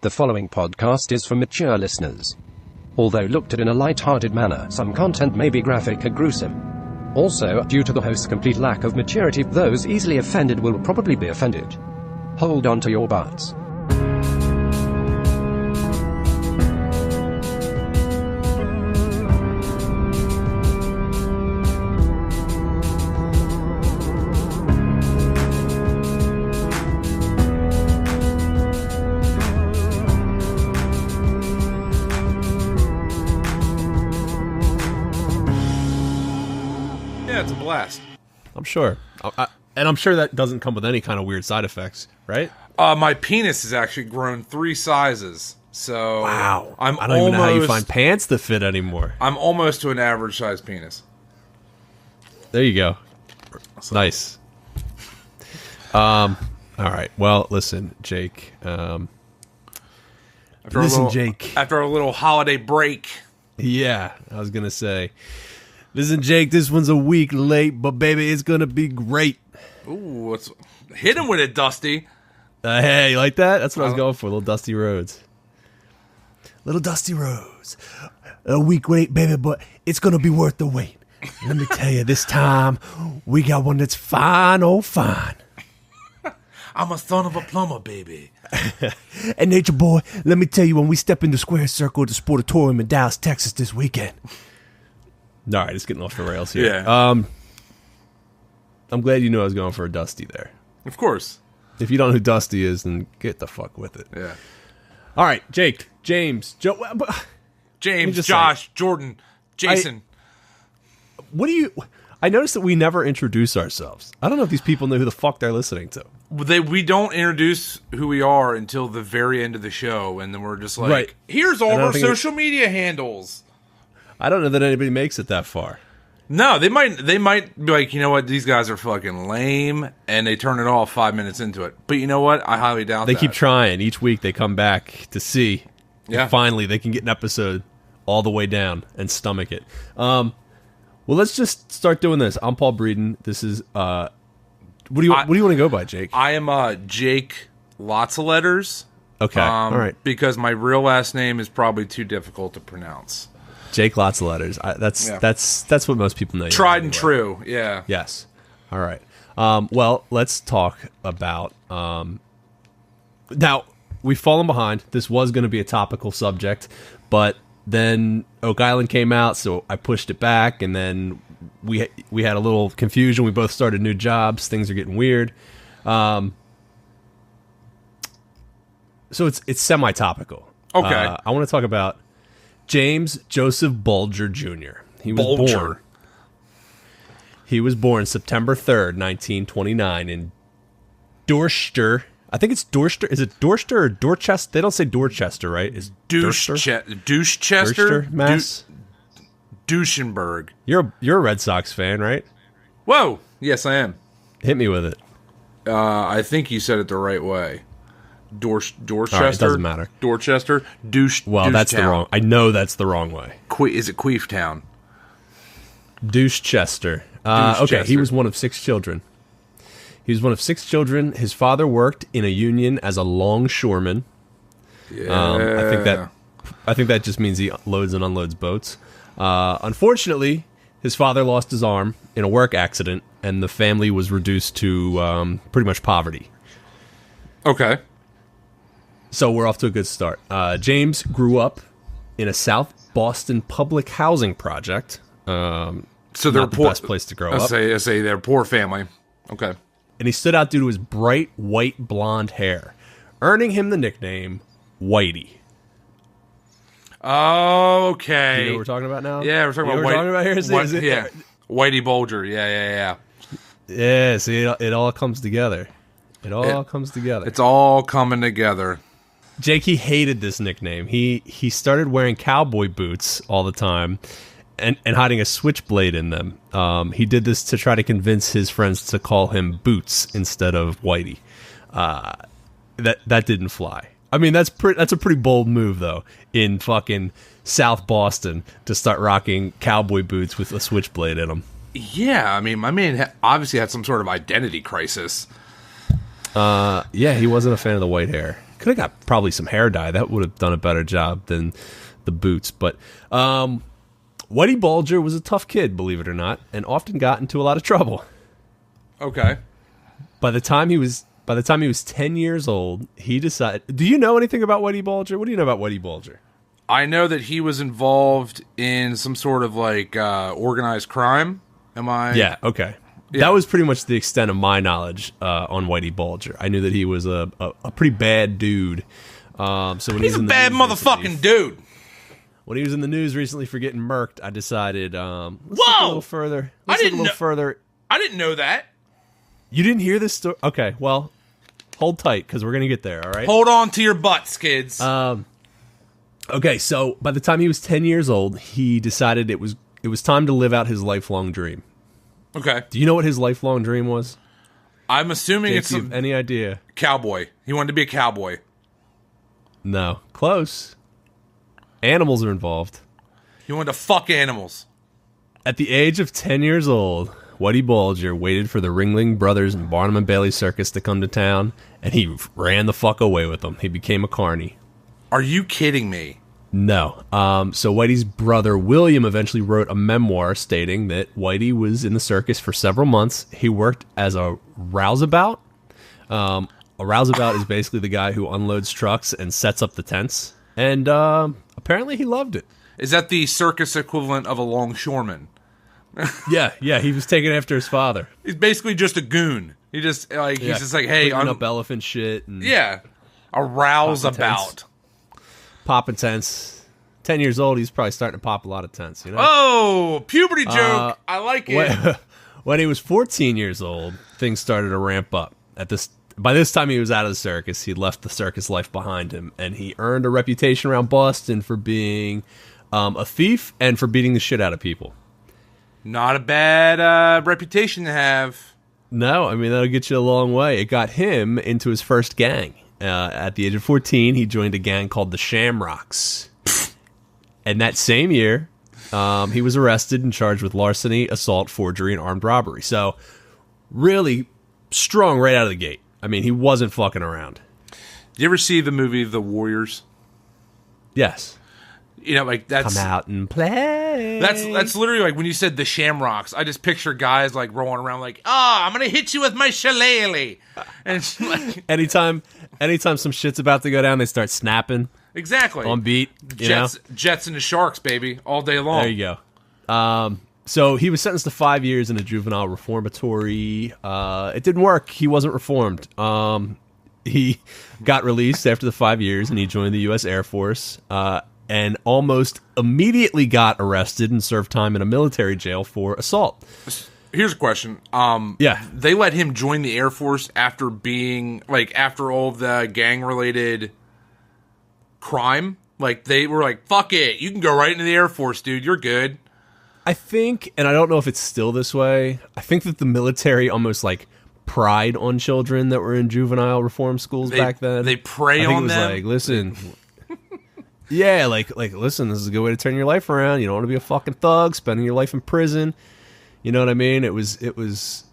The following podcast is for mature listeners. Although looked at in a light-hearted manner, some content may be graphic or gruesome. Also, due to the host's complete lack of maturity, those easily offended will probably be offended. Hold on to your butts. I'm sure. And I'm sure that doesn't come with any kind of weird side effects, right? My penis has actually grown 3 sizes. So wow. I don't even know how you find pants that fit anymore. I'm almost to an average size penis. There you go. Nice. All right. Well, listen, Jake. Jake. After a little holiday break. Yeah, I was going to say. Listen, Jake, this one's a week late, but baby, it's going to be great. Ooh, hit him with it, Dusty. Hey, you like that? That's what I was going for, little Dusty Rhodes. Little Dusty Rhodes. A week late, baby, but it's going to be worth the wait. Let me tell you, this time, we got one that's fine, oh fine. I'm a son of a plumber, baby. And Nature Boy, let me tell you, when we step into Square Circle at the Sportatorium in Dallas, Texas this weekend. All right, it's getting off the rails here. Yeah. I'm glad you knew I was going for a Dusty there. Of course. If you don't know who Dusty is, then get the fuck with it. Yeah. All right, Jake, James, James, Josh, Jordan, Jason. I noticed that we never introduce ourselves. I don't know if these people know who the fuck they're listening to. We don't introduce who we are until the very end of the show, and then we're just like, right. Here's all of our social media handles. I don't know that anybody makes it that far. No, they might be like, you know what, these guys are fucking lame, and they turn it off 5 minutes into it. But you know what? I highly doubt they that. Keep trying. Each week they come back to see. Yeah. If finally they can get an episode all the way down and stomach it. Well, let's just start doing this. I'm Paul Breeden. This is what do you want to go by, Jake? I am Jake Lots of Letters. Okay. All right. Because my real last name is probably too difficult to pronounce. Jake Lots of Letters. That's what most people know. Tried and true. Yeah. Yes. All right. Well, let's talk about now we've fallen behind. This was going to be a topical subject, but then Oak Island came out, so I pushed it back, and then we had a little confusion. We both started new jobs. Things are getting weird. So it's semi-topical. Okay. I want to talk about James Joseph Bulger Jr. He was born September 3rd, 1929 in Dorchester. I think it's Dorchester. Is it Dorchester or Dorchester? They don't say Dorchester, right? It's Douchechester, Mass. Douchenberg. You're a Red Sox fan, right? Whoa. Yes, I am. Hit me with it. I think you said it the right way. Dorchester. Right, it doesn't matter. Dorchester. Well, that's the wrong. I know that's the wrong way. Is it Queeftown? Douchechester. Okay, he was one of 6 children. His father worked in a union as a longshoreman. Yeah. I think that just means he loads and unloads boats. Unfortunately, his father lost his arm in a work accident, and the family was reduced to pretty much poverty. Okay. So we're off to a good start. James grew up in a South Boston public housing project. So they're not the best place to grow up. I say they're a poor family. Okay. And he stood out due to his bright white blonde hair, earning him the nickname Whitey. Okay. You know what we're talking about now? Yeah, we're talking about what we're talking about here. Yeah. Whitey Bulger. Yeah. Yeah, see, it all comes together. It all comes together. It's all coming together. Jake, he hated this nickname. He started wearing cowboy boots all the time and hiding a switchblade in them. He did this to try to convince his friends to call him Boots instead of Whitey. That didn't fly. I mean, that's a pretty bold move, though, in fucking South Boston to start rocking cowboy boots with a switchblade in them. Yeah, I mean, my man obviously had some sort of identity crisis. Yeah, he wasn't a fan of the white hair. Could have got probably some hair dye. That would have done a better job than the boots. But Whitey Bulger was a tough kid, believe it or not, and often got into a lot of trouble. Okay. By the time he was 10 years old, he decided... Do you know anything about Whitey Bulger? What do you know about Whitey Bulger? I know that he was involved in some sort of like organized crime. Am I? Yeah, okay. Yeah. That was pretty much the extent of my knowledge on Whitey Bulger. I knew that he was a pretty bad dude. So when he's a bad motherfucking dude. When he was in the news recently for getting murked, I decided, let's look a little further. I didn't know that. You didn't hear this story? Okay, well, hold tight, because we're going to get there, all right? Hold on to your butts, kids. Okay, so by the time he was 10 years old, he decided it was time to live out his lifelong dream. Okay. Do you know what his lifelong dream was? I'm assuming Jake, do you have any idea? Cowboy. He wanted to be a cowboy. No. Close. Animals are involved. He wanted to fuck animals. At the age of 10 years old, Whitey Bulger waited for the Ringling Brothers and Barnum and Bailey Circus to come to town, and he ran the fuck away with them. He became a carny. Are you kidding me? No. So Whitey's brother William eventually wrote a memoir stating that Whitey was in the circus for several months. He worked as a rouseabout. A rouseabout is basically the guy who unloads trucks and sets up the tents. And apparently he loved it. Is that the circus equivalent of a longshoreman? Yeah, he was taken after his father. He's basically just a goon. He's just like, hey, I'm up elephant shit. And a rouseabout. Popping tents. 10 years old, he's probably starting to pop a lot of tents, you know? Oh, puberty joke. I like it. When he was 14 years old, things started to ramp up. By this time, he was out of the circus. He'd left the circus life behind him, and he earned a reputation around Boston for being a thief and for beating the shit out of people. Not a bad reputation to have. No, I mean, that'll get you a long way. It got him into his first gang. At the age of 14, he joined a gang called the Shamrocks. And that same year, he was arrested and charged with larceny, assault, forgery, and armed robbery. So, really strong right out of the gate. I mean, he wasn't fucking around. You ever see the movie The Warriors? Yes. You know, like that's come out and play. That's literally like when you said the Shamrocks. I just picture guys like rolling around like, I'm gonna hit you with my shillelagh. And it's like anytime some shit's about to go down, they start snapping. Exactly on beat. Jets and the Sharks, baby, all day long. There you go. So he was sentenced to 5 years in a juvenile reformatory. It didn't work. He wasn't reformed. He got released after the 5 years, and he joined the U.S. Air Force. And almost immediately got arrested and served time in a military jail for assault. Here's a question. They let him join the Air Force after being, like, after all the gang-related crime? Like, they were like, fuck it, you can go right into the Air Force, dude, you're good. I think, and I don't know if it's still this way, I think that the military almost, like, pried on children that were in juvenile reform schools back then. They prey on them? Like, listen... Yeah, like, listen, this is a good way to turn your life around. You don't want to be a fucking thug, spending your life in prison. You know what I mean? It was.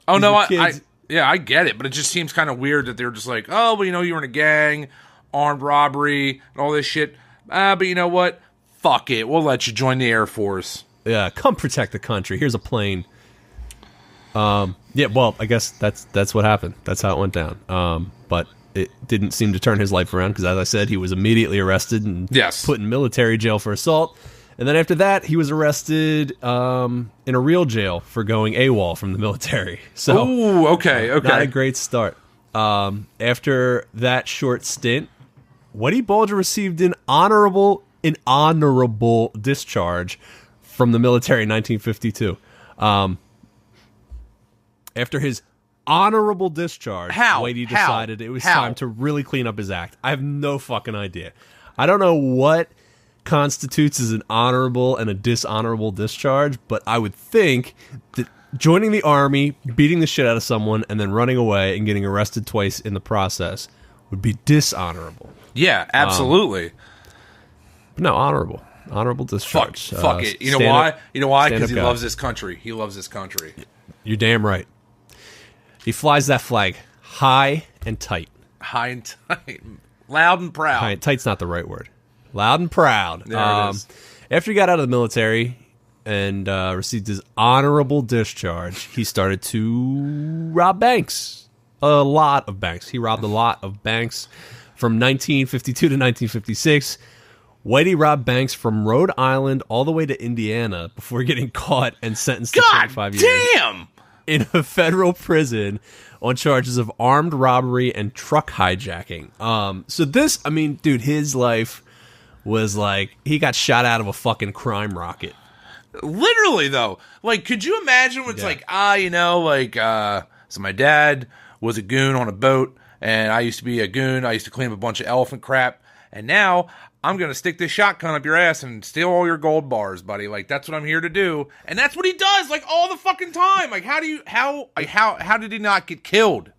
Oh no, I get it, but it just seems kind of weird that they're just like, oh, well, you know, you were in a gang, armed robbery, and all this shit. But you know what? Fuck it, we'll let you join the Air Force. Yeah, come protect the country. Here's a plane. Yeah, well, I guess that's what happened. That's how it went down. But it didn't seem to turn his life around because, as I said, he was immediately arrested and put in military jail for assault. And then after that, he was arrested in a real jail for going AWOL from the military. So, okay. Not a great start. After that short stint, Whitey Bulger received an honorable discharge from the military in 1952. After his honorable discharge, Whitey decided it was time to really clean up his act. I have no fucking idea. I don't know what constitutes as an honorable and a dishonorable discharge, but I would think that joining the army, beating the shit out of someone, and then running away and getting arrested twice in the process would be dishonorable. Yeah, absolutely. But no, honorable. Honorable discharge. Fuck it. You know why? You know why? Because he loves this country. He loves this country. You're damn right. He flies that flag high and tight. High and tight. Loud and proud. High and tight's not the right word. Loud and proud. There it is. After he got out of the military and received his honorable discharge, he started to rob banks. A lot of banks. He robbed a lot of banks from 1952 to 1956. Whitey robbed banks from Rhode Island all the way to Indiana before getting caught and sentenced to 25 years in a federal prison on charges of armed robbery and truck hijacking. So this, I mean, dude, his life was like, he got shot out of a fucking crime rocket. Literally, though. Like, could you imagine what's like, so my dad was a goon on a boat, and I used to be a goon. I used to clean up a bunch of elephant crap, and now I'm going to stick this shotgun up your ass and steal all your gold bars, buddy. Like, that's what I'm here to do. And that's what he does, like, all the fucking time. Like, how did he not get killed?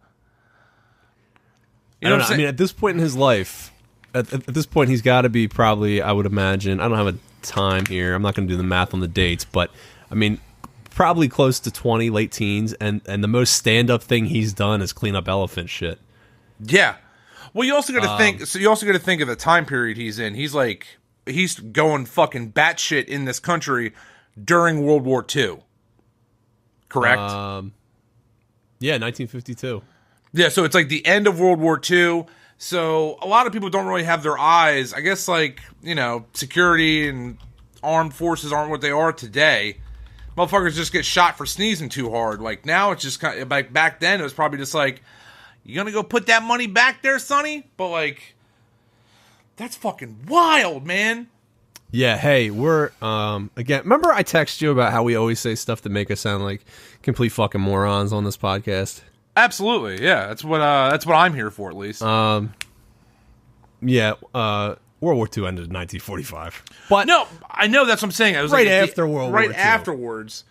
You know what I'm saying? I mean, at this point in his life, at this point, he's got to be probably, I would imagine, I don't have a time here. I'm not going to do the math on the dates, but, I mean, probably close to 20, late teens, and the most stand-up thing he's done is clean up elephant shit. Yeah. Well, you also got to think. So you also got to think of the time period he's in. He's going fucking batshit in this country during World War II. Correct. Yeah, 1952. Yeah, so it's like the end of World War II. So a lot of people don't really have their eyes. I guess, like, you know, security and armed forces aren't what they are today. Motherfuckers just get shot for sneezing too hard. Like, now it's just kind of like, back then it was probably just like, you gonna go put that money back there, Sonny? But, like, that's fucking wild, man. Yeah, hey, we're, again, remember I texted you about how we always say stuff that make us sound like complete fucking morons on this podcast? Absolutely, yeah. That's what I'm here for, at least. Yeah, World War II ended in 1945. But no, I know, that's what I'm saying. I was right after World War II. Right afterwards.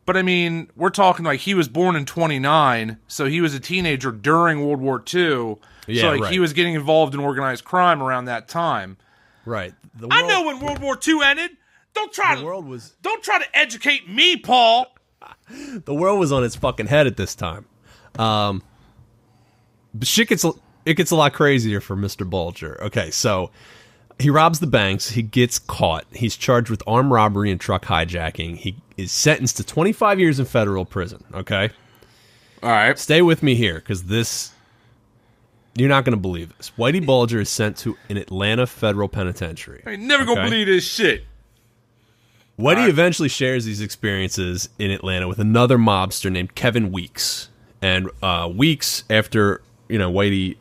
But, I mean, we're talking like he was born in 29, so he was a teenager during World War II. Yeah, so, like, right. He was getting involved in organized crime around that time. Right. I know when World War II ended. Don't try to educate me, Paul. The world was on its fucking head at this time. But it gets a lot crazier for Mr. Bulger. Okay, so he robs the banks. He gets caught. He's charged with armed robbery and truck hijacking. He is sentenced to 25 years in federal prison. Okay? All right. Stay with me here, because this, you're not going to believe this. Whitey Bulger is sent to an Atlanta federal penitentiary. I ain't never going to believe this shit. Whitey eventually shares these experiences in Atlanta with another mobster named Kevin Weeks. And Weeks, after, you know, Whitey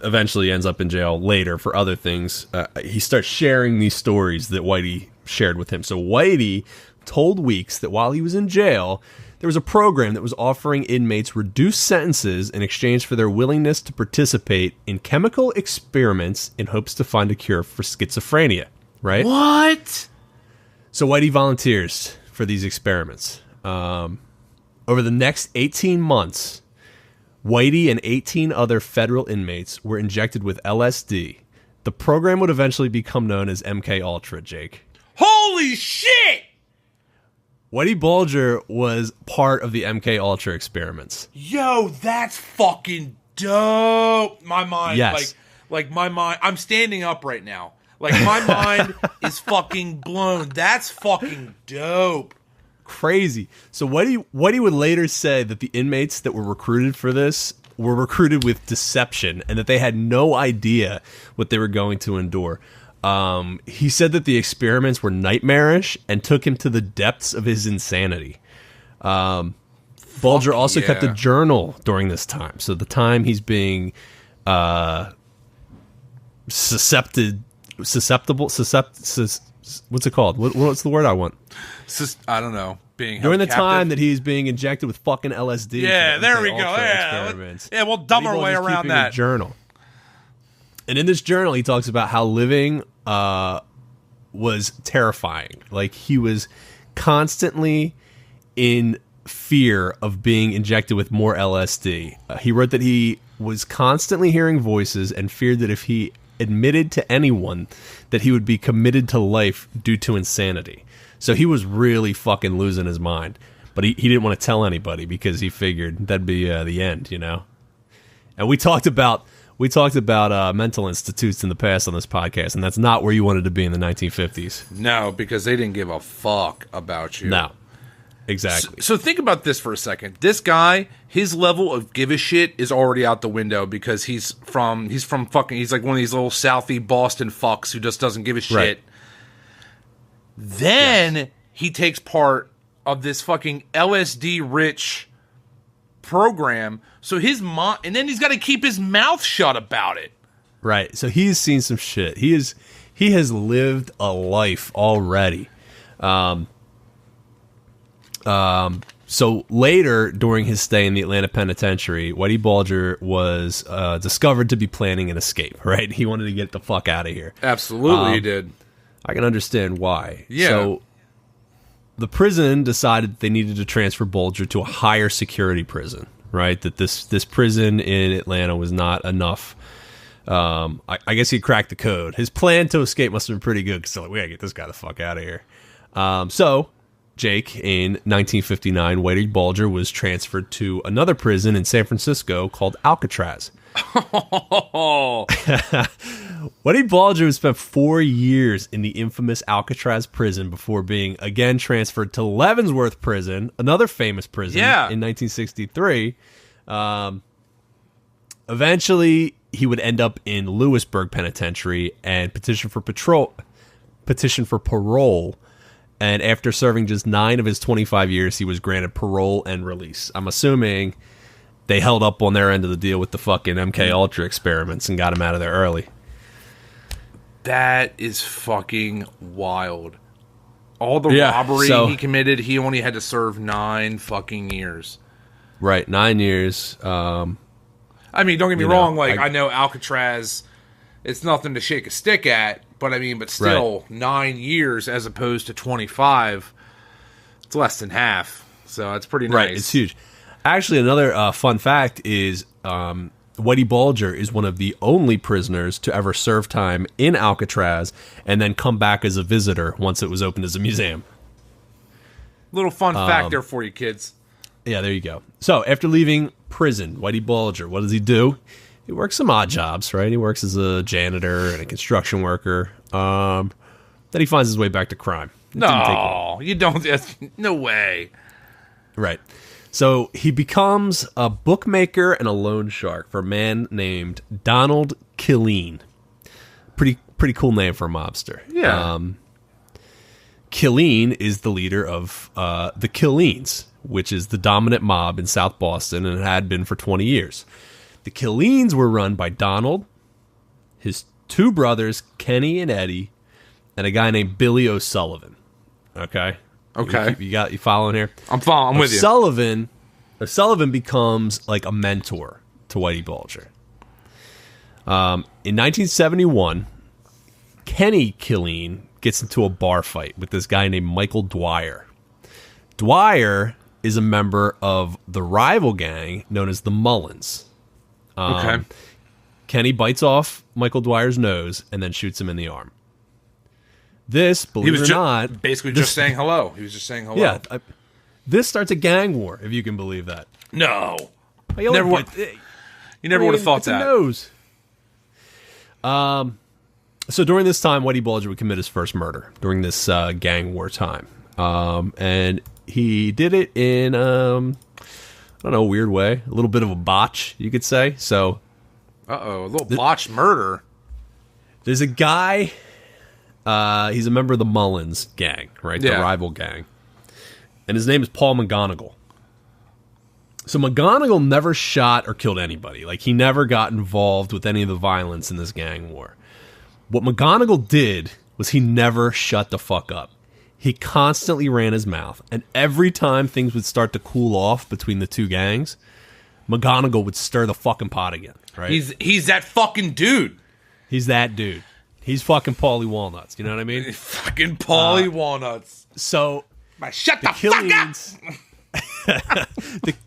eventually ends up in jail later for other things, he starts sharing these stories that Whitey shared with him. So Whitey told Weeks that while he was in jail, there was a program that was offering inmates reduced sentences in exchange for their willingness to participate in chemical experiments in hopes to find a cure for schizophrenia. Right? What? So Whitey volunteers for these experiments. Over the next 18 months, Whitey and 18 other federal inmates were injected with LSD. The program would eventually become known as MK Ultra, Jake. Holy shit! Whitey Bulger was part of the MK Ultra experiments. Yo, that's fucking dope. My mind, yes. like my mind, I'm standing up right now. Like, my mind is fucking blown. That's fucking dope. Crazy. So Whitey would later say that the inmates that were recruited for this were recruited with deception and that they had no idea what they were going to endure. He said that the experiments were nightmarish and took him to the depths of his insanity. Bulger also kept a journal during this time. So the time he's being susceptible. What's it called? What's the word I want? I don't know. Being during the captive. Time that he's being injected with fucking LSD. Yeah, there we go. Yeah, we'll dumb our way around that. A journal. And in this journal, he talks about how living was terrifying. Like, he was constantly in fear of being injected with more LSD. He wrote that he was constantly hearing voices and feared that if he admitted to anyone that he would be committed to life due to insanity. So he was really fucking losing his mind. But he didn't want to tell anybody because he figured that'd be the end, you know? And we talked about we talked about mental institutes in the past on this podcast, and that's not where you wanted to be in the 1950s. No, because they didn't give a fuck about you. No, exactly. So think about this for a second. This guy, his level of give a shit is already out the window because he's like one of these little Southie Boston fucks who just doesn't give a shit. Right. Then he takes part of this fucking LSD rich program. So his mom, and then he's got to keep his mouth shut about it. Right. So he's seen some shit. He has lived a life already. So later, during his stay in the Atlanta penitentiary, Whitey Bulger was discovered to be planning an escape, right? He wanted to get the fuck out of here. Absolutely, he did. I can understand why. Yeah. So the prison decided that they needed to transfer Bulger to a higher security prison, right? That this prison in Atlanta was not enough. I guess he cracked the code. His plan to escape must have been pretty good, because they're like, we gotta get this guy the fuck out of here. So, Jake, in 1959, Whitey Bulger was transferred to another prison in San Francisco called Alcatraz. Whitey Bulger spent 4 years in the infamous Alcatraz prison before being again transferred to Leavenworth Prison, another famous prison, in 1963. Eventually, he would end up in Lewisburg Penitentiary and petition for parole. And after serving just 9 of his 25 years, he was granted parole and release. I'm assuming they held up on their end of the deal with the fucking MK Ultra experiments and got him out of there early. That is fucking wild. All the robbery he committed, he only had to serve 9 fucking years. Right, 9 years. I mean, don't get me wrong. I know Alcatraz, it's nothing to shake a stick at, but still, 9 years as opposed to 25, it's less than half. So it's pretty nice. Right, it's huge. Actually, another fun fact is Whitey Bulger is one of the only prisoners to ever serve time in Alcatraz and then come back as a visitor once it was opened as a museum. Little fun fact there for you, kids. Yeah, there you go. So, after leaving prison, Whitey Bulger, what does he do? He works some odd jobs, right? He works as a janitor and a construction worker. Then he finds his way back to crime. No, you don't. No way. Right. So he becomes a bookmaker and a loan shark for a man named Donald Killeen. Pretty cool name for a mobster. Yeah. Killeen is the leader of the Killeens, which is the dominant mob in South Boston, and it had been for 20 years. The Killeens were run by Donald, his 2 brothers, Kenny and Eddie, and a guy named Billy O'Sullivan. Okay? Okay. You following here? I'm following. I'm with you. O'Sullivan becomes like a mentor to Whitey Bulger. In 1971, Kenny Killeen gets into a bar fight with this guy named Michael Dwyer. Dwyer is a member of the rival gang known as the Mullins. Okay. Kenny bites off Michael Dwyer's nose and then shoots him in the arm. This, believe it or not... Basically just saying hello. He was just saying hello. Yeah. This starts a gang war, if you can believe that. No. You never would have thought that. Nose. So during this time, Whitey Bulger would commit his first murder during this gang war time. And he did it in, I don't know, a weird way. A little bit of a botch, you could say. So... a little botched murder. There's a guy... he's a member of the Mullins gang, right? The rival gang. And his name is Paul McGonigal. So McGonigal never shot or killed anybody. Like, he never got involved with any of the violence in this gang war. What McGonigal did was he never shut the fuck up. He constantly ran his mouth. And every time things would start to cool off between the 2 gangs, McGonigal would stir the fucking pot again, right? He's that fucking dude. He's that dude. He's fucking Paulie Walnuts. You know what I mean? Fucking Paulie Walnuts. So, shut the fuck up!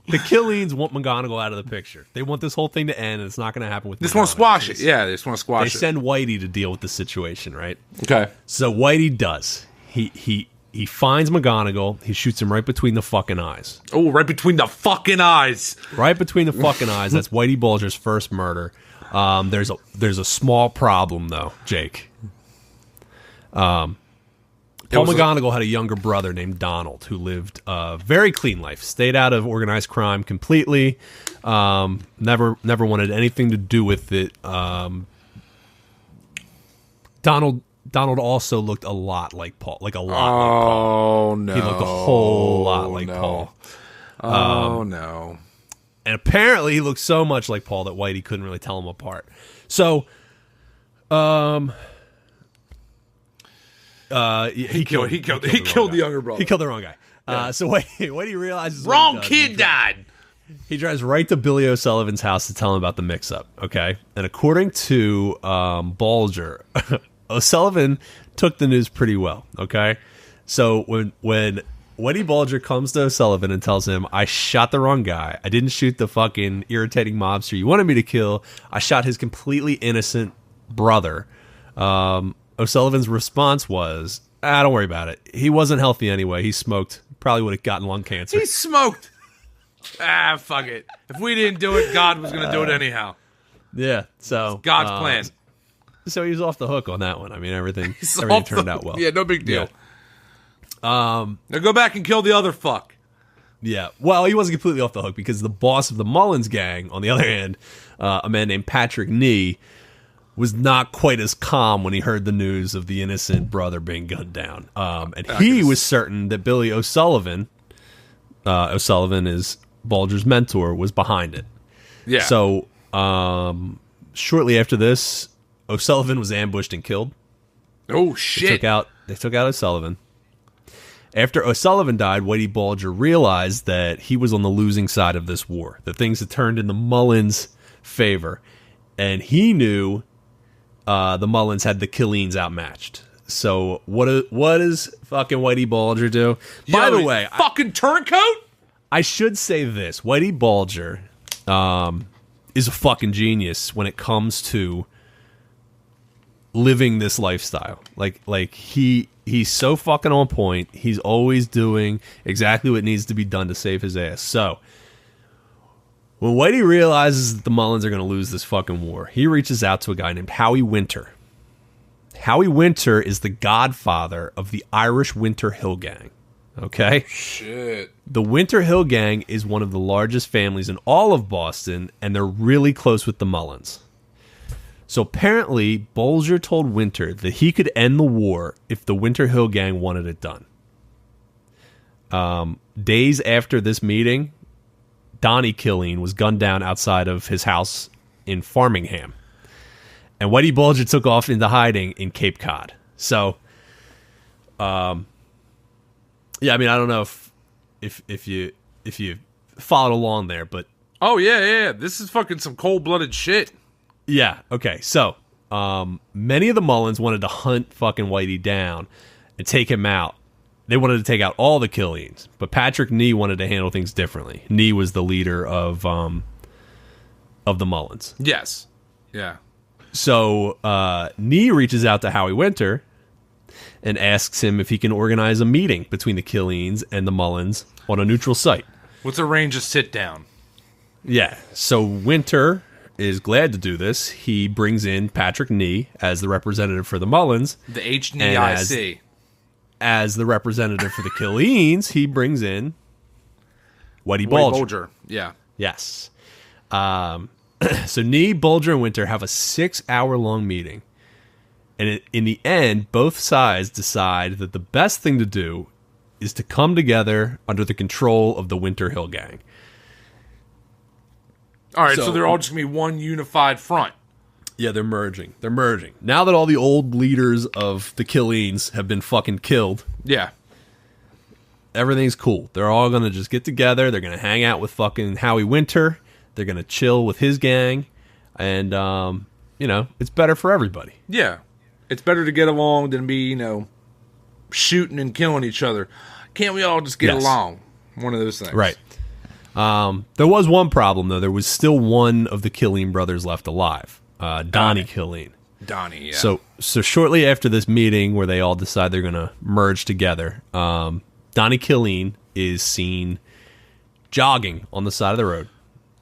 the Killeens want McGonigal out of the picture. They want this whole thing to end, and it's not going to happen with. They just want to squash it. Yeah, they just want to squash it. They send Whitey to deal with the situation, right? Okay. So Whitey does. He finds McGonigal. He shoots him right between the fucking eyes. Oh, right between the fucking eyes. Right between the fucking eyes. That's Whitey Bulger's first murder. There's a small problem though, Jake. Paul McGonagall had a younger brother named Donald who lived a very clean life, stayed out of organized crime completely, never wanted anything to do with it. Donald also looked a lot like Paul, like Paul. No. He looked a whole lot like Paul. No. And apparently he looked so much like Paul that Whitey couldn't really tell him apart. So, he killed the younger brother. He killed the wrong guy. Yeah. So Whitey realizes wrong kid died. He drives right to Billy O'Sullivan's house to tell him about the mix-up. Okay, and according to Bulger, O'Sullivan took the news pretty well. Okay, so when Whitey Bulger comes to O'Sullivan and tells him, "I shot the wrong guy. I didn't shoot the fucking irritating mobster you wanted me to kill. I shot his completely innocent brother." O'Sullivan's response was, don't worry about it. He wasn't healthy anyway. He smoked. Probably would have gotten lung cancer. He smoked. Fuck it. If we didn't do it, God was going to do it anyhow. Yeah, so... It's God's plan. So he was off the hook on that one. I mean, everything turned out well. Yeah, no big deal. Yeah. Now go back and kill the other fuck. Yeah, well, he wasn't completely off the hook because the boss of the Mullins gang, on the other hand, a man named Patrick Nee, was not quite as calm when he heard the news of the innocent brother being gunned down. And he was certain that Billy O'Sullivan, O'Sullivan is Bulger's mentor, was behind it. Yeah. So shortly after this, O'Sullivan was ambushed and killed. Oh, shit. They took out O'Sullivan. After O'Sullivan died, Whitey Bulger realized that he was on the losing side of this war, that things had turned in the Mullins' favor. And he knew... the Mullins had the Killeens outmatched. So what does fucking Whitey Bulger do? By the way, fucking turncoat? I should say this. Whitey Bulger is a fucking genius when it comes to living this lifestyle. Like he's so fucking on point. He's always doing exactly what needs to be done to save his ass. So when Whitey realizes that the Mullins are going to lose this fucking war, he reaches out to a guy named Howie Winter. Howie Winter is the godfather of the Irish Winter Hill Gang. Okay? Shit. The Winter Hill Gang is one of the largest families in all of Boston, and they're really close with the Mullins. So apparently, Bulger told Winter that he could end the war if the Winter Hill Gang wanted it done. Days after this meeting, Donnie Killeen was gunned down outside of his house in Farmingham. And Whitey Bulger took off into hiding in Cape Cod. So, yeah, I mean, I don't know if you followed along there, but... Oh, yeah. This is fucking some cold-blooded shit. Yeah, okay. So, many of the Mullins wanted to hunt fucking Whitey down and take him out. They wanted to take out all the Killeens, but Patrick Nee wanted to handle things differently. Nee was the leader of the Mullins. Yes. Yeah. So Nee reaches out to Howie Winter and asks him if he can organize a meeting between the Killeens and the Mullins on a neutral site. Let's arrange a sit-down. Yeah. So Winter is glad to do this. He brings in Patrick Nee as the representative for the Mullins. The HNEIC. As the representative for the Killeens, he brings in Whitey Bulger. Yeah. Yes. So Nee, Bulger, and Winter have a 6-hour-long meeting. And in the end, both sides decide that the best thing to do is to come together under the control of the Winter Hill Gang. All right, so they're all just going to be one unified front. Yeah, they're merging. Now that all the old leaders of the Killeens have been fucking killed. Yeah. Everything's cool. They're all going to just get together. They're going to hang out with fucking Howie Winter. They're going to chill with his gang. And, it's better for everybody. Yeah. It's better to get along than be, shooting and killing each other. Can't we all just get along? One of those things. Right. There was one problem, though. There was still one of the Killeen brothers left alive. Donnie Killeen. Donnie, yeah. So shortly after this meeting where they all decide they're going to merge together, Donnie Killeen is seen jogging on the side of the road.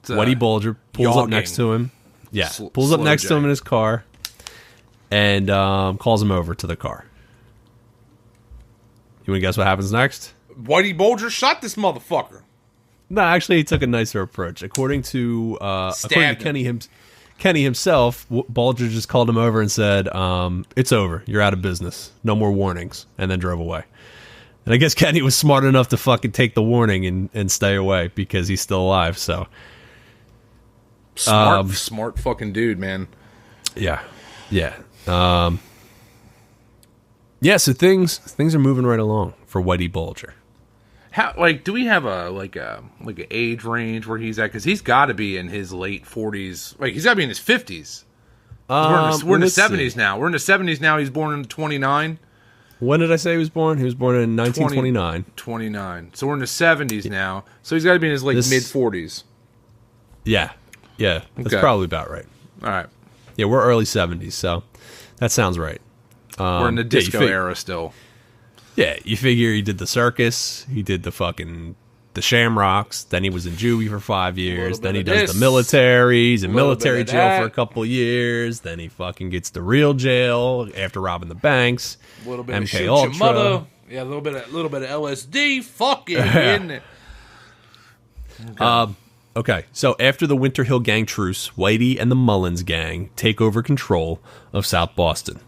Whitey Bulger pulls up next to him. Yeah, pulls up next to him in his car and calls him over to the car. You want to guess what happens next? Whitey Bulger shot this motherfucker. No, actually, he took a nicer approach. According to Kenny himself, Bulger just called him over and said, "It's over. You're out of business. No more warnings," and then drove away. And I guess Kenny was smart enough to fucking take the warning and stay away because he's still alive. So smart fucking dude, man. Yeah. So things are moving right along for Whitey Bulger. How, do we have an age range where he's at? Because he's got to be in his late 40s. He's got to be in his 50s. We're in the 70s now. We're in the 70s now. He's born in 29. When did I say he was born? He was born in 1929. 29. So we're in the 70s now. So he's got to be in his mid 40s. Yeah. That's probably about right. All right. Yeah, we're early 70s, so that sounds right. We're in the disco era still. Yeah, you figure he did the circus, he did the Shamrocks, then he was in juvie for 5 years, then he does the military, he's in military jail for a couple years, then he fucking gets to real jail after robbing the banks. A little bit of MK shoot Ultra. your mother. Yeah, a little bit of LSD. Fuck it, isn't it? Okay, so after the Winter Hill Gang truce, Whitey and the Mullins gang take over control of South Boston.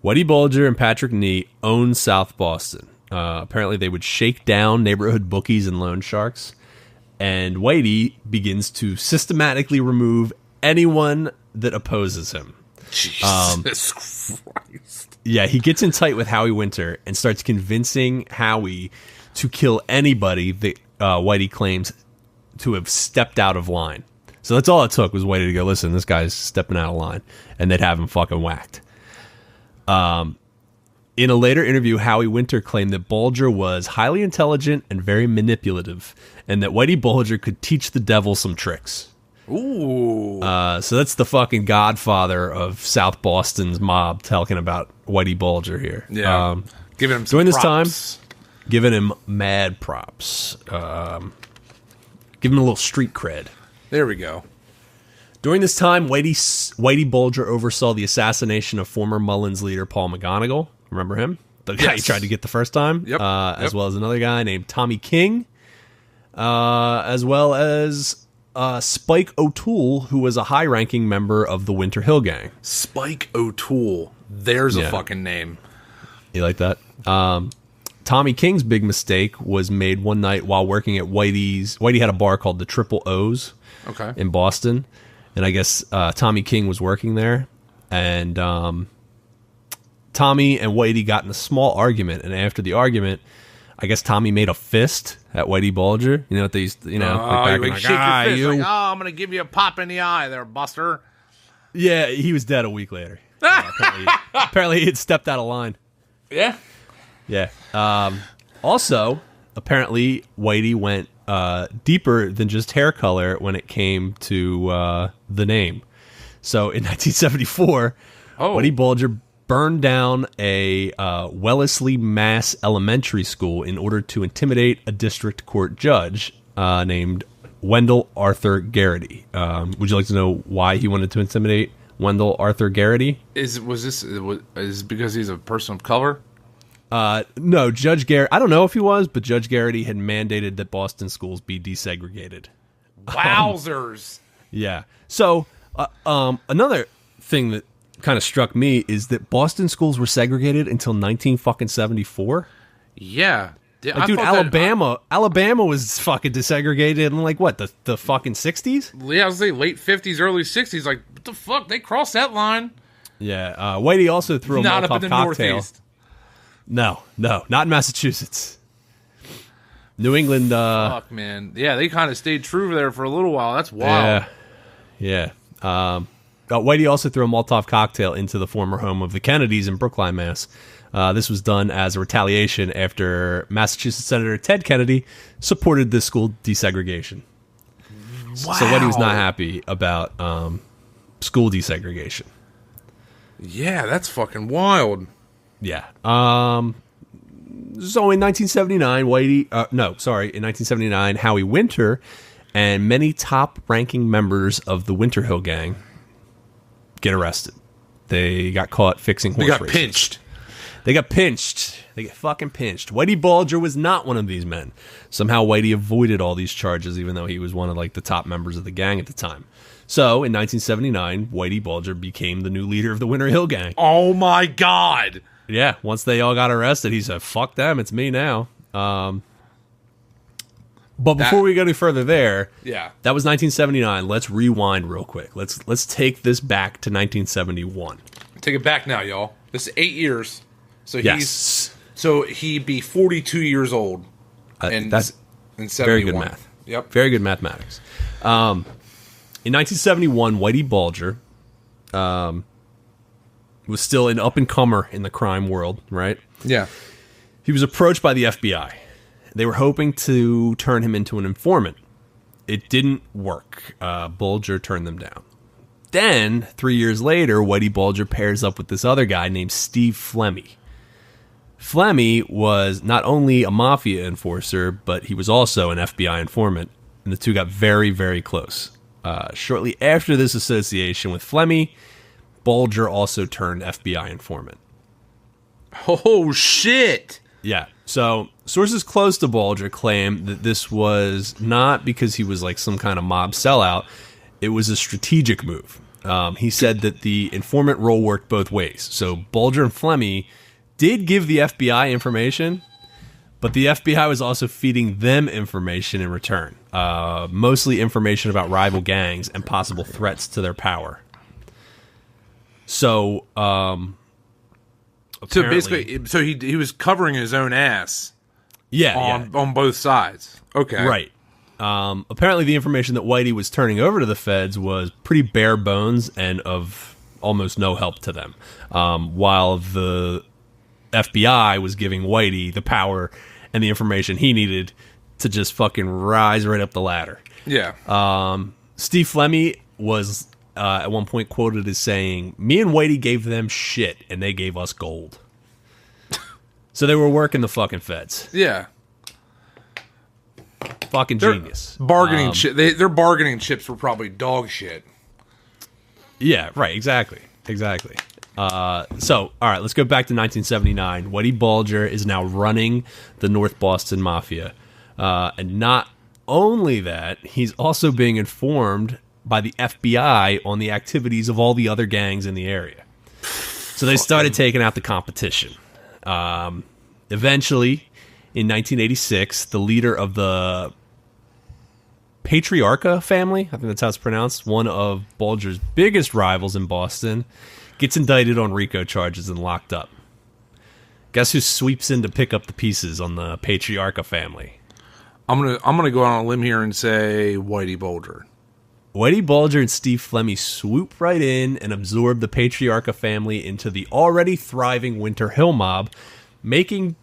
Whitey Bulger and Patrick Nee own South Boston. Apparently, they would shake down neighborhood bookies and loan sharks. And Whitey begins to systematically remove anyone that opposes him. Jesus Christ. Yeah, he gets in tight with Howie Winter and starts convincing Howie to kill anybody that Whitey claims to have stepped out of line. So that's all it took was Whitey to go, listen, this guy's stepping out of line. And they'd have him fucking whacked. In a later interview, Howie Winter claimed that Bulger was highly intelligent and very manipulative, and that Whitey Bulger could teach the devil some tricks. Ooh. So that's the fucking godfather of South Boston's mob talking about Whitey Bulger here. Yeah. Giving him some during props. This time, giving him mad props. Giving him a little street cred. There we go. During this time, Whitey Bulger oversaw the assassination of former Mullins leader Paul McGonigal. Remember him? The guy he tried to get the first time? Yep. As well as another guy named Tommy King. As well as Spike O'Toole, who was a high-ranking member of the Winter Hill Gang. Spike O'Toole. There's a fucking name. You like that? Tommy King's big mistake was made one night while working at Whitey's. Whitey had a bar called the Triple O's in Boston. And I guess Tommy King was working there. And Tommy and Whitey got in a small argument. And after the argument, I guess Tommy made a fist at Whitey Bulger. You know what they used to, I'm going to give you a pop in the eye there, Buster. Yeah, he was dead a week later. Apparently he had stepped out of line. Yeah. Yeah. Also, apparently Whitey went deeper than just hair color when it came to the name. So in 1974, Whitey Bulger burned down a Wellesley, Mass. Elementary school in order to intimidate a district court judge named Wendell Arthur Garrity. Would you like to know why he wanted to intimidate Wendell Arthur Garrity? Is it because he's a person of color? No, Judge Garrity, I don't know if he was, but Judge Garrity had mandated that Boston schools be desegregated. Wowzers. Yeah. So, another thing that kind of struck me is that Boston schools were segregated until 1974. Yeah. Like, dude, Alabama was fucking desegregated in the fucking 60s? Yeah, I was saying late 50s, early 60s. Like, what the fuck? They crossed that line. Yeah. Whitey also threw a not Molotov up in the cocktail. Northeast. No, not in Massachusetts. New England. Fuck, man. Yeah, they kind of stayed true there for a little while. That's wild. Yeah. Whitey also threw a Molotov cocktail into the former home of the Kennedys in Brookline, Mass. This was done as a retaliation after Massachusetts Senator Ted Kennedy supported this school desegregation. Wow. So Whitey was not happy about school desegregation. Yeah, that's fucking wild. Yeah. So in 1979, in 1979, Howie Winter and many top-ranking members of the Winter Hill Gang get arrested. They got caught fixing horse races. Pinched. They got pinched. They get fucking pinched. Whitey Bulger was not one of these men. Somehow Whitey avoided all these charges, even though he was one of like the top members of the gang at the time. So, in 1979, Whitey Bulger became the new leader of the Winter Hill Gang. Oh my God! Yeah, once they all got arrested, he said, fuck them, it's me now. But before we go any further there, that was 1979. Let's rewind real quick. Let's take this back to 1971. Take it back now, y'all. This is 8 years. So he'd be 42 years old. That's in 71. Very good math. Yep. Very good mathematics. In 1971, Whitey Bulger was still an up-and-comer in the crime world, right? Yeah. He was approached by the FBI. They were hoping to turn him into an informant. It didn't work. Bulger turned them down. Then, 3 years later, Whitey Bulger pairs up with this other guy named Steve Flemmi. Flemmi was not only a mafia enforcer, but he was also an FBI informant, and the two got very, very close. Shortly after this association with Flemmi, Bulger also turned FBI informant. Oh, shit! Yeah. So, sources close to Bulger claim that this was not because he was like some kind of mob sellout. It was a strategic move. He said that the informant role worked both ways. So, Bulger and Flemmi did give the FBI information, but the FBI was also feeding them information in return. Mostly information about rival gangs and possible threats to their power. So, basically, he was covering his own ass. On both sides. Okay. Right. Apparently, the information that Whitey was turning over to the feds was pretty bare bones and of almost no help to them. While the FBI was giving Whitey the power and the information he needed to just fucking rise right up the ladder. Yeah. Steve Flemmi was at one point quoted as saying, "Me and Whitey gave them shit, and they gave us gold." So they were working the fucking feds. Yeah. Fucking genius. Bargaining their bargaining chips were probably dog shit. Yeah, right, exactly. So, all right, let's go back to 1979. Whitey Bulger is now running the North Boston Mafia. And not only that, he's also being informed by the FBI on the activities of all the other gangs in the area. So they started taking out the competition. Eventually, in 1986, the leader of the Patriarca family, I think that's how it's pronounced, one of Bulger's biggest rivals in Boston, gets indicted on RICO charges and locked up. Guess who sweeps in to pick up the pieces on the Patriarca family? I'm gonna go on a limb here and say Whitey Bulger. Whitey Bulger and Steve Flemmi swoop right in and absorb the Patriarca family into the already thriving Winter Hill mob, making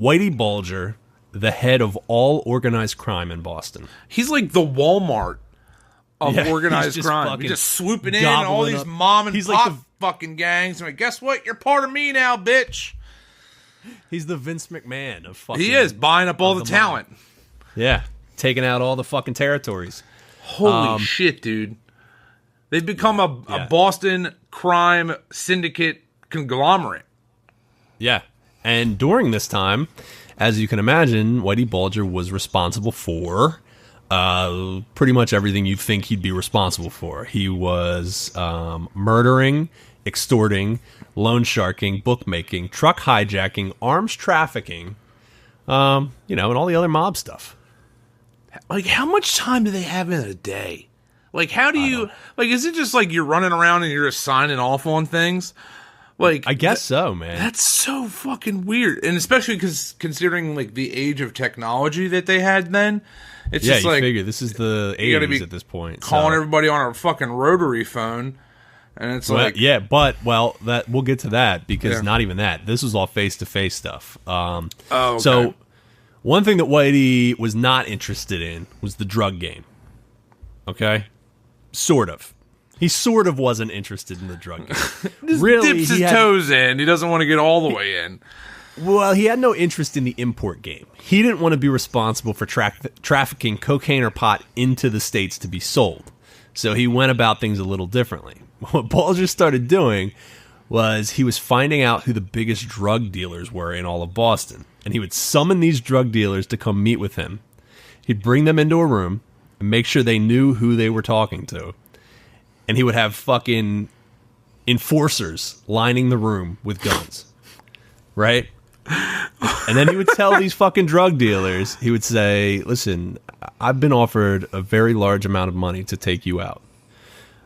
Whitey Bulger the head of all organized crime in Boston. He's like the Walmart of organized crime. He's just swooping in all these mom and pop fucking gangs. I'm like, guess what? You're part of me now, bitch. He's the Vince McMahon of fucking... He is, buying up all the talent. Mob. Yeah, taking out all the fucking territories. Holy shit, dude. They've become a Boston crime syndicate conglomerate. Yeah. And during this time, as you can imagine, Whitey Bulger was responsible for pretty much everything you think he'd be responsible for. He was murdering, extorting, loan sharking, bookmaking, truck hijacking, arms trafficking, and all the other mob stuff. Like, how much time do they have in a day? Like, how do you... Like, is it just like you're running around and you're just signing off on things? Like, I guess so, man. That's so fucking weird. And especially because considering, like, the age of technology that they had then, it's just like... figure this is the 80s at this point. Calling everybody on a fucking rotary phone. And it's we'll get to that because not even that. This was all face-to-face stuff. Okay. So... One thing that Whitey was not interested in was the drug game. Okay? Sort of. He sort of wasn't interested in the drug game. Really, dips his toes in. He doesn't want to get all the way in. Well, he had no interest in the import game. He didn't want to be responsible for trafficking cocaine or pot into the States to be sold. So he went about things a little differently. What Bulger started doing was he was finding out who the biggest drug dealers were in all of Boston. And he would summon these drug dealers to come meet with him. He'd bring them into a room and make sure they knew who they were talking to. And he would have fucking enforcers lining the room with guns. Right? And then he would tell these fucking drug dealers, he would say, listen, I've been offered a very large amount of money to take you out.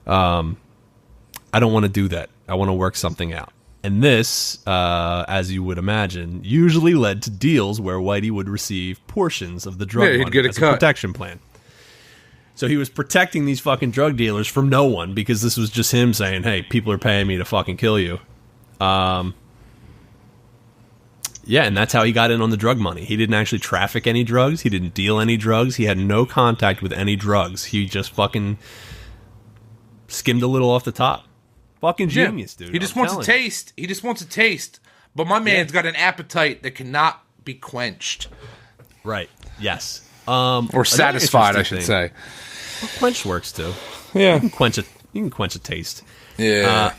I don't want to do that. I want to work something out. And this, as you would imagine, usually led to deals where Whitey would receive portions of the drug money get a as cut. a protection plan. So he was protecting these fucking drug dealers from no one because this was just him saying, hey, people are paying me to fucking kill you. Yeah, and that's how he got in on the drug money. He didn't actually traffic any drugs. He didn't deal any drugs. He had no contact with any drugs. He just fucking skimmed a little off the top. Fucking genius, dude. He just wants a taste. He just wants a taste. But my man's got an appetite that cannot be quenched. Right. Yes. Or satisfied, I should say. Well, quench works too. Yeah. You can quench a taste. Yeah.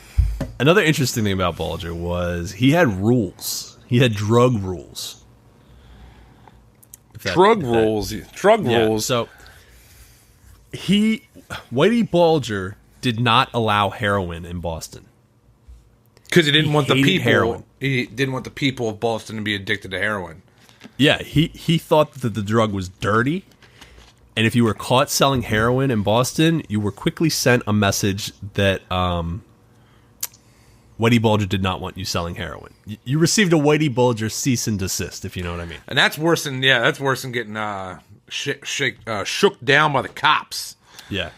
Another interesting thing about Bulger was he had rules. He had drug rules. Drug rules. So Whitey Bulger did not allow heroin in Boston because he didn't want the people. Heroin. He didn't want the people of Boston to be addicted to heroin. Yeah, he thought that the drug was dirty, and if you were caught selling heroin in Boston, you were quickly sent a message that Whitey Bulger did not want you selling heroin. You received a Whitey Bulger cease and desist, if you know what I mean. And that's worse than getting shook down by the cops. Yeah.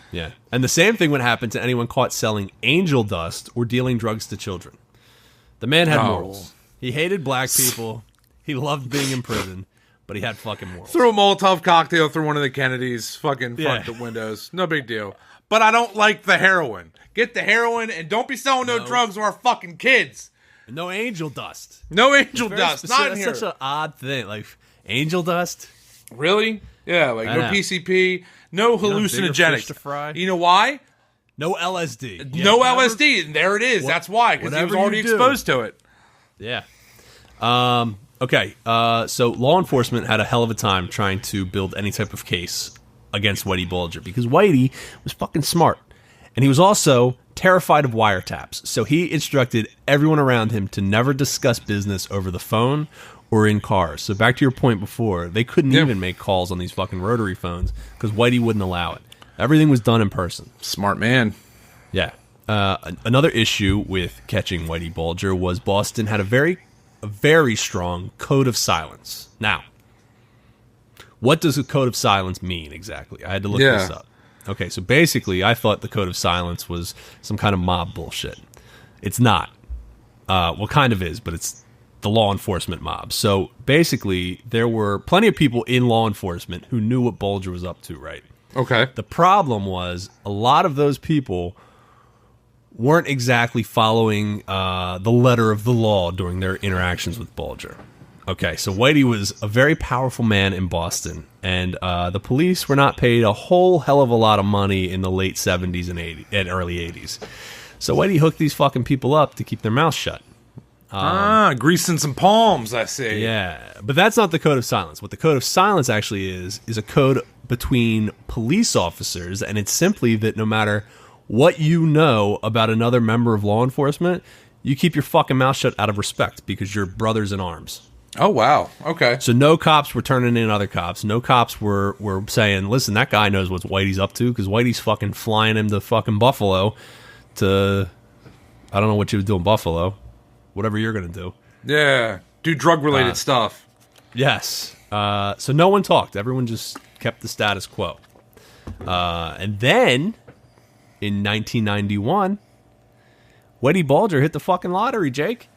And the same thing would happen to anyone caught selling angel dust or dealing drugs to children. The man had morals. He hated black people. He loved being in prison, but he had fucking morals. Threw a Molotov cocktail through one of the Kennedys. Fucking fucked the windows. No big deal. But I don't like the heroin. Get the heroin and don't be selling no drugs to our fucking kids. No angel dust. No angel dust. Specific. Not in That's here. such an odd thing. Like, angel dust? Really? Yeah, like no PCP, no hallucinogenics. Fish to fry? You know why? No LSD. No LSD. And there it is. That's why. Because he was already exposed to it. Yeah. Okay. So law enforcement had a hell of a time trying to build any type of case against Whitey Bulger because Whitey was fucking smart. And he was also terrified of wiretaps. So he instructed everyone around him to never discuss business over the phone or in cars. So back to your point before, they couldn't even make calls on these fucking rotary phones because Whitey wouldn't allow it. Everything was done in person. Smart man. Yeah. Another issue with catching Whitey Bulger was Boston had a very strong code of silence. Now, what does a code of silence mean exactly? I had to look this up. Okay, so basically, I thought the code of silence was some kind of mob bullshit. It's not. Well, kind of is, but it's the law enforcement mob. So basically, there were plenty of people in law enforcement who knew what Bulger was up to, right? Okay. The problem was a lot of those people weren't exactly following the letter of the law during their interactions with Bulger. Okay, so Whitey was a very powerful man in Boston, and the police were not paid a whole hell of a lot of money in the late 70s and early 80s. So Whitey hooked these fucking people up to keep their mouths shut. Greasing some palms, I see. Yeah, but that's not the code of silence. What the code of silence actually is a code between police officers, and it's simply that no matter what you know about another member of law enforcement, you keep your fucking mouth shut out of respect because you're brothers in arms. Oh, wow. Okay. So no cops were turning in other cops. No cops were saying, listen, that guy knows what Whitey's up to because Whitey's fucking flying him to fucking Buffalo to, I don't know what you would do in Buffalo. Whatever you're going to do. Yeah. Do drug-related stuff. Yes. So no one talked. Everyone just kept the status quo. And then, in 1991, Whitey Bulger hit the fucking lottery, Jake.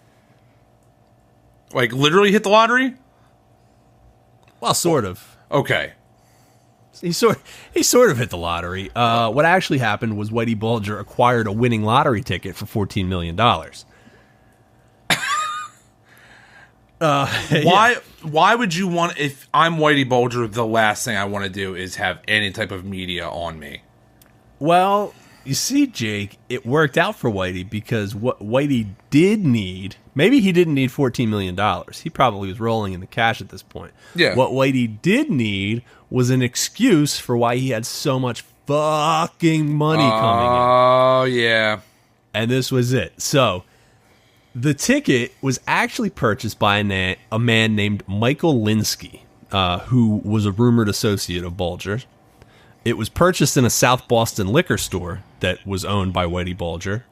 Like, literally hit the lottery? Well, sort of. Okay. He sort of hit the lottery. What actually happened was Whitey Bulger acquired a winning lottery ticket for $14 million. Why would you want, if I'm Whitey Bulger, the last thing I want to do is have any type of media on me? Well, you see, Jake, it worked out for Whitey because what Whitey did need, maybe he didn't need $14 million. He probably was rolling in the cash at this point. Yeah. What Whitey did need was an excuse for why he had so much fucking money coming in. Oh, yeah. And this was it. So, the ticket was actually purchased by a man named Michael Linsky, who was a rumored associate of Bulger. It was purchased in a South Boston liquor store that was owned by Whitey Bulger.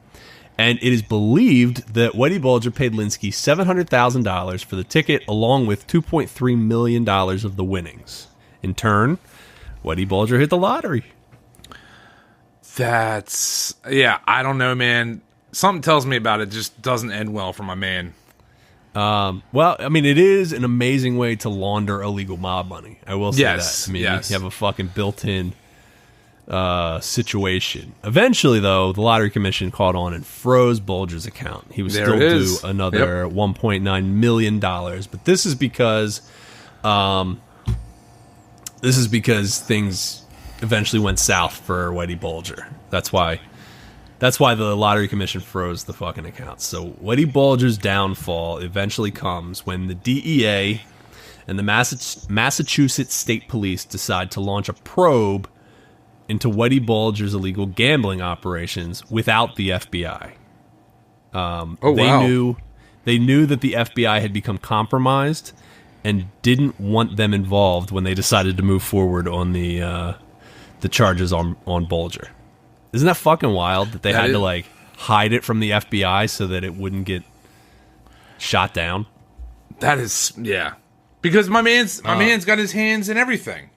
And it is believed that Whitey Bulger paid Linsky $700,000 for the ticket, along with $2.3 million of the winnings. In turn, Whitey Bulger hit the lottery. I don't know, man. Something tells me about it just doesn't end well for my man. Well, I mean, it is an amazing way to launder illegal mob money. I will say that. I mean, yes. You have a fucking built-in situation. Eventually, though, the Lottery Commission caught on and froze Bulger's account. He was still due another $1.9 million. But this is because things eventually went south for Whitey Bulger. That's why the Lottery Commission froze the fucking account. So Whitey Bulger's downfall eventually comes when the DEA and the Massachusetts State Police decide to launch a probe into Whitey Bulger's illegal gambling operations without the FBI. They knew that the FBI had become compromised and didn't want them involved when they decided to move forward on the charges on Bulger. Isn't that fucking wild that they had to like hide it from the FBI so that it wouldn't get shot down? That is, yeah. Because my man's got his hands in everything.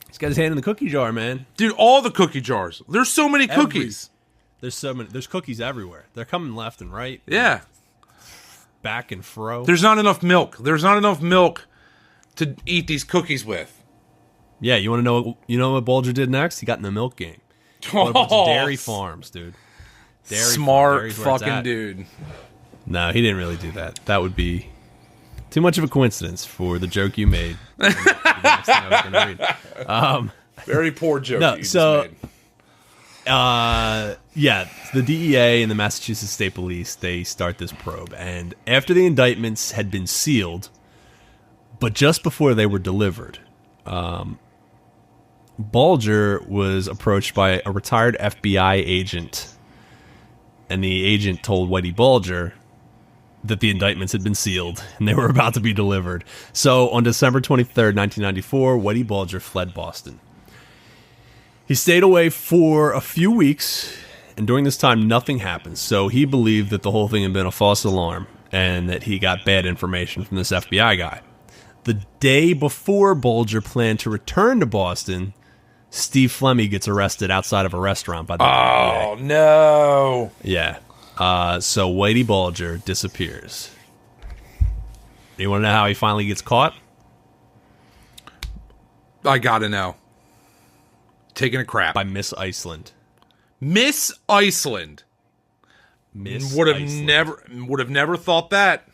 He's got his hand in the cookie jar, man. Dude, all the cookie jars. There's so many cookies. There's so many. There's cookies everywhere. They're coming left and right. Yeah. Back and fro. There's not enough milk. There's not enough milk to eat these cookies with. Yeah, you want to know? You know what Bulger did next? He got in the milk game. What a bunch of dairy farms, dude. Smart fucking dude. No, he didn't really do that. That would be too much of a coincidence for the joke you made. Very poor joke. No, you just made. The DEA and the Massachusetts State Police, they start this probe. And after the indictments had been sealed, but just before they were delivered, Bulger was approached by a retired FBI agent, and the agent told Whitey Bulger that the indictments had been sealed and they were about to be delivered. So on December 23rd, 1994, Whitey Bulger fled Boston. He stayed away for a few weeks, and during this time, nothing happened. So he believed that the whole thing had been a false alarm and that he got bad information from this FBI guy. The day before Bulger planned to return to Boston, Steve Flemmi gets arrested outside of a restaurant by the DEA. Oh, no. Yeah. So Whitey Bulger disappears. You want to know how he finally gets caught? I gotta know. Taking a crap. By Miss Iceland. Miss Iceland. Would have never thought that.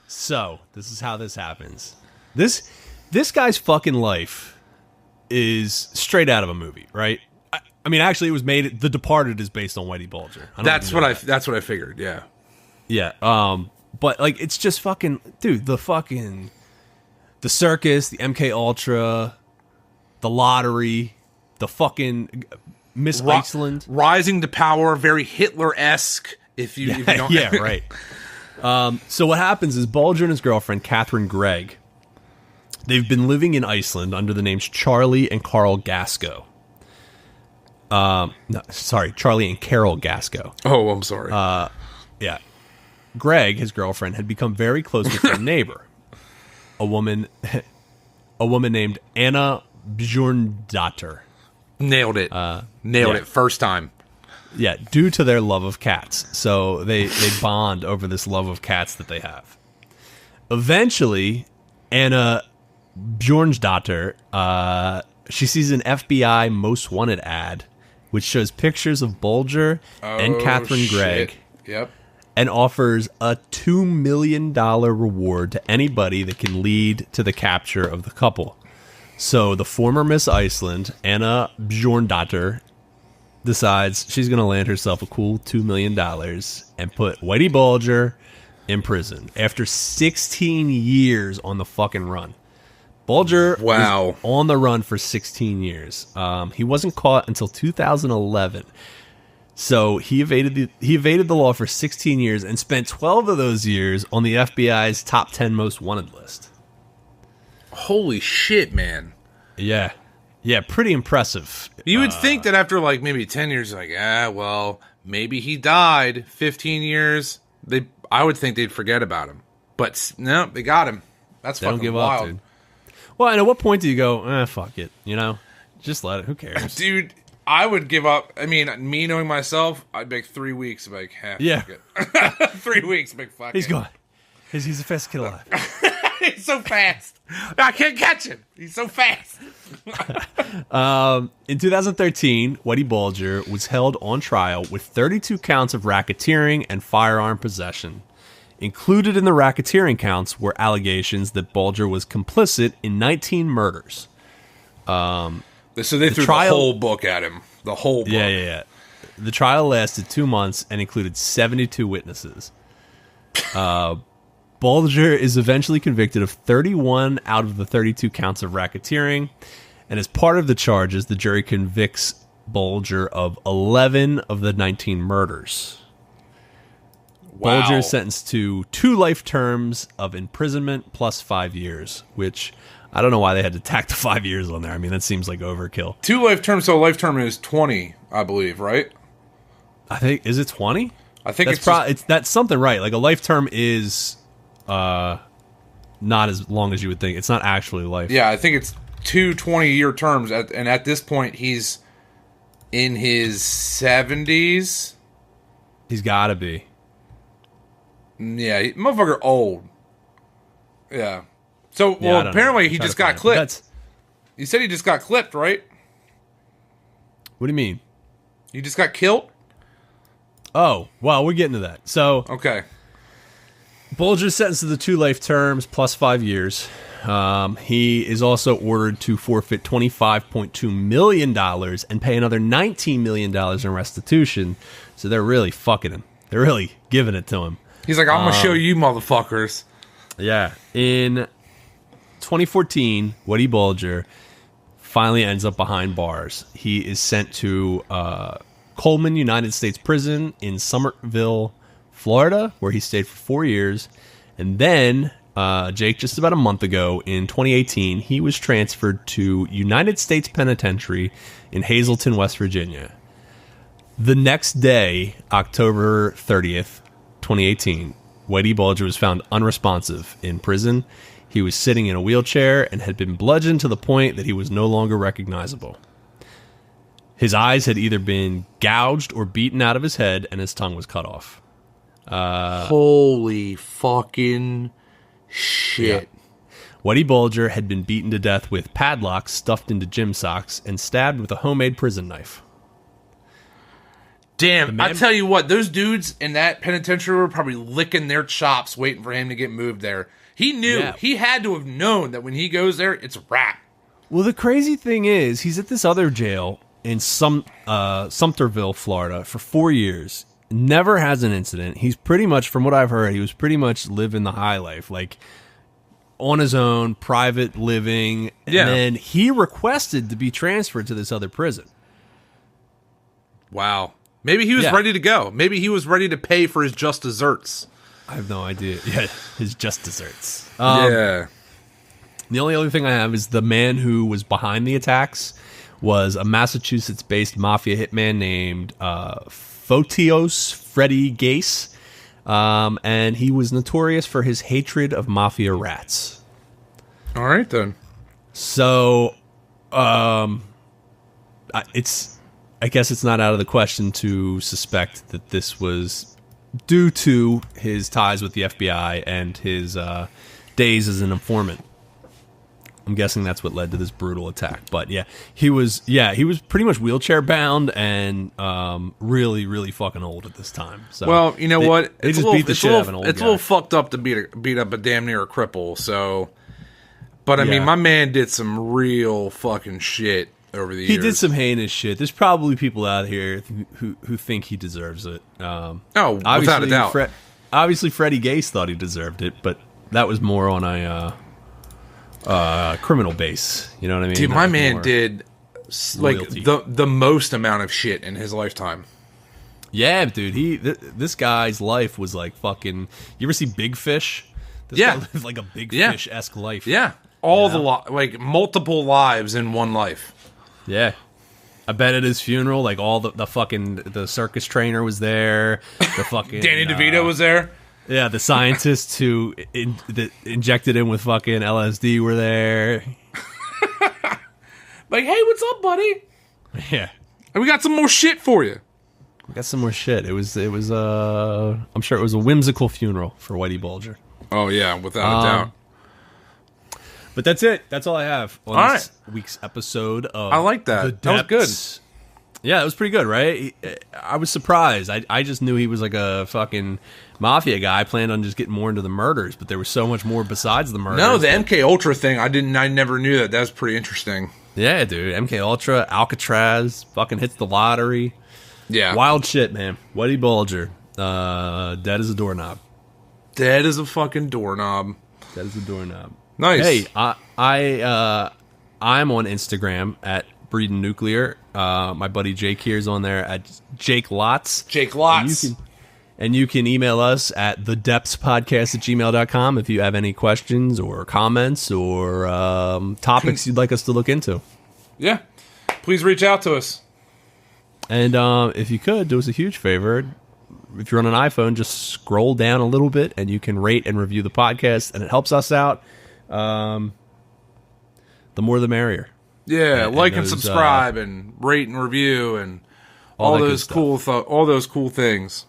So, this is how this happens. This guy's fucking life is straight out of a movie, right? I mean, actually, it was made. The Departed is based on Whitey Bulger. That's what I figured. Yeah, yeah. But like, it's just fucking, dude. The circus, the MK Ultra, the lottery, the fucking Miss Iceland, rising to power, very Hitler-esque. If you don't, yeah, right. So what happens is Bulger and his girlfriend Catherine Gregg, they've been living in Iceland under the names Charlie and Carl Gasco. Charlie and Carol Gasco. Oh, I'm sorry. Yeah. Greg, his girlfriend, had become very close with their neighbor, a woman named Anna Bjorndatter. Nailed it. Nailed it first time. Yeah, due to their love of cats. So they bond over this love of cats that they have. Eventually, Anna Bjornsdatter, she sees an FBI Most Wanted ad, which shows pictures of Bulger and Catherine Gregg. Yep. and offers a $2 million reward to anybody that can lead to the capture of the couple. So the former Miss Iceland, Anna Bjorndotter, decides she's going to land herself a cool $2 million and put Whitey Bulger in prison after 16 years on the fucking run. Bulger was on the run for 16 years. He wasn't caught until 2011. So he evaded the law for 16 years and spent 12 of those years on the FBI's top 10 most wanted list. Holy shit, man. Yeah. Yeah, pretty impressive. You would think that after like maybe 10 years, like, well, maybe he died. 15 years, I would think they'd forget about him. But no, they got him. That's fucking don't give wild. Up, dude. Well, and at what point do you go, fuck it, you know? Just let it. Who cares? Dude, I would give up. I mean, me knowing myself, I'd make 3 weeks. I'd be like, fuck it. 3 weeks, big fuck He's gone. He's the fastest kid alive. He's so fast. I can't catch him. He's so fast. In 2013, Whitey Bulger was held on trial with 32 counts of racketeering and firearm possession. Included in the racketeering counts were allegations that Bulger was complicit in 19 murders. So they threw the whole book at him. The whole book. Yeah. The trial lasted 2 months and included 72 witnesses. Bulger is eventually convicted of 31 out of the 32 counts of racketeering. And as part of the charges, the jury convicts Bulger of 11 of the 19 murders. Wow. Bulger is sentenced to 2 life terms of imprisonment plus 5 years, which I don't know why they had to tack the 5 years on there. I mean, that seems like overkill. 2 life terms, so a life term is 20, I believe, right? I think, is it 20? I think that's something right. Like a life term is not as long as you would think. It's not actually life. Yeah, I think it's 2 20-year terms, and at this point, he's in his 70s. He's got to be. Yeah, motherfucker old. Yeah. So, well, apparently he just got clipped. You said he just got clipped, right? What do you mean? You just got killed? Oh, well, we're getting to that. So, okay. Bulger's sentenced to the 2 life terms plus 5 years. He is also ordered to forfeit $25.2 million and pay another $19 million in restitution. So they're really fucking him. They're really giving it to him. He's like, I'm going to show you motherfuckers. Yeah. In 2014, Whitey Bulger finally ends up behind bars. He is sent to Coleman United States Prison in Somerville, Florida, where he stayed for 4 years. And then, Jake, just about a month ago, in 2018, he was transferred to United States Penitentiary in Hazleton, West Virginia. The next day, October 30th, 2018, Whitey Bulger was found unresponsive in prison. He was sitting in a wheelchair and had been bludgeoned to the point that he was no longer recognizable. His eyes had either been gouged or beaten out of his head, and his tongue was cut off. Holy fucking shit. Yeah. Whitey Bulger had been beaten to death with padlocks stuffed into gym socks and stabbed with a homemade prison knife. Damn, I tell you what, those dudes in that penitentiary were probably licking their chops waiting for him to get moved there. He knew. Yeah. He had to have known that when he goes there, it's a wrap. Well, the crazy thing is, he's at this other jail in Sumterville, Florida, for 4 years. Never has an incident. He's pretty much, from what I've heard, he was pretty much living the high life. Like, on his own, private living. Yeah. And then he requested to be transferred to this other prison. Wow. Maybe he was ready to go. Maybe he was ready to pay for his just desserts. I have no idea. Yeah, his just desserts. Yeah. The only other thing I have is the man who was behind the attacks was a Massachusetts-based mafia hitman named Fotios Freddy Gase, and he was notorious for his hatred of mafia rats. All right, then. So, I guess it's not out of the question to suspect that this was due to his ties with the FBI and his days as an informant. I'm guessing that's what led to this brutal attack. But he was pretty much wheelchair bound and really, really fucking old at this time. So well, you know what? They just beat the shit out of an old guy. It's a little fucked up to beat up a damn near a cripple. So, but I mean, my man did some real fucking shit over the years. He did some heinous shit. There's probably people out here who think he deserves it. Without a doubt. Obviously, Freddie Gase thought he deserved it, but that was more on a criminal base. You know what I mean? Dude, my man did loyalty. the most amount of shit in his lifetime. Yeah, dude. This guy's life was like fucking. You ever see Big Fish? This guy lived like a Big Fish-esque life. Yeah, like multiple lives in one life. Yeah. I bet at his funeral, like all the fucking the circus trainer was there. The fucking Danny DeVito was there. Yeah, the scientists who injected him with fucking LSD were there. Like, hey, what's up, buddy? Yeah, and we got some more shit for you. We got some more shit. It was. I'm sure it was a whimsical funeral for Whitey Bulger. Oh yeah, without a doubt. But that's it. That's all I have on this week's episode of I like that. That was good. Yeah, it was pretty good, right? I was surprised. I just knew he was like a fucking mafia guy. I planned on just getting more into the murders, but there was so much more besides the murders. No, the MK Ultra thing, I never knew that. That was pretty interesting. Yeah, dude. MK Ultra, Alcatraz, fucking hits the lottery. Yeah. Wild shit, man. Whitey Bulger. Dead as a doorknob. Dead as a fucking doorknob. Dead as a doorknob. Nice. Hey, I'm on Instagram at Breeding Nuclear. My buddy Jake here is on there at Jake Lots. Jake Lots. And you can email us at thedepthspodcast@gmail.com if you have any questions or comments or topics you'd like us to look into. Yeah. Please reach out to us. And if you could, do us a huge favor. If you're on an iPhone, just scroll down a little bit and you can rate and review the podcast, and it helps us out. The more the merrier. Yeah, like and subscribe and rate and review and all those cool things.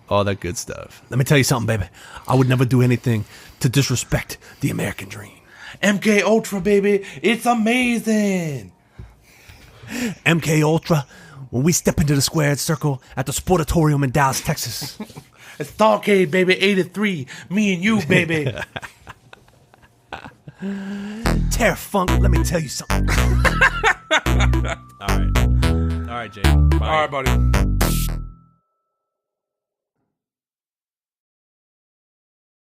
All that good stuff. Let me tell you something, baby. I would never do anything to disrespect the American dream. MK Ultra, baby. It's amazing. MK Ultra, when we step into the squared circle at the Sportatorium in Dallas, Texas. It's Starcade, baby. 83. Me and you, baby. Terror Funk, let me tell you something. All right, Jake. Bye. All right, buddy.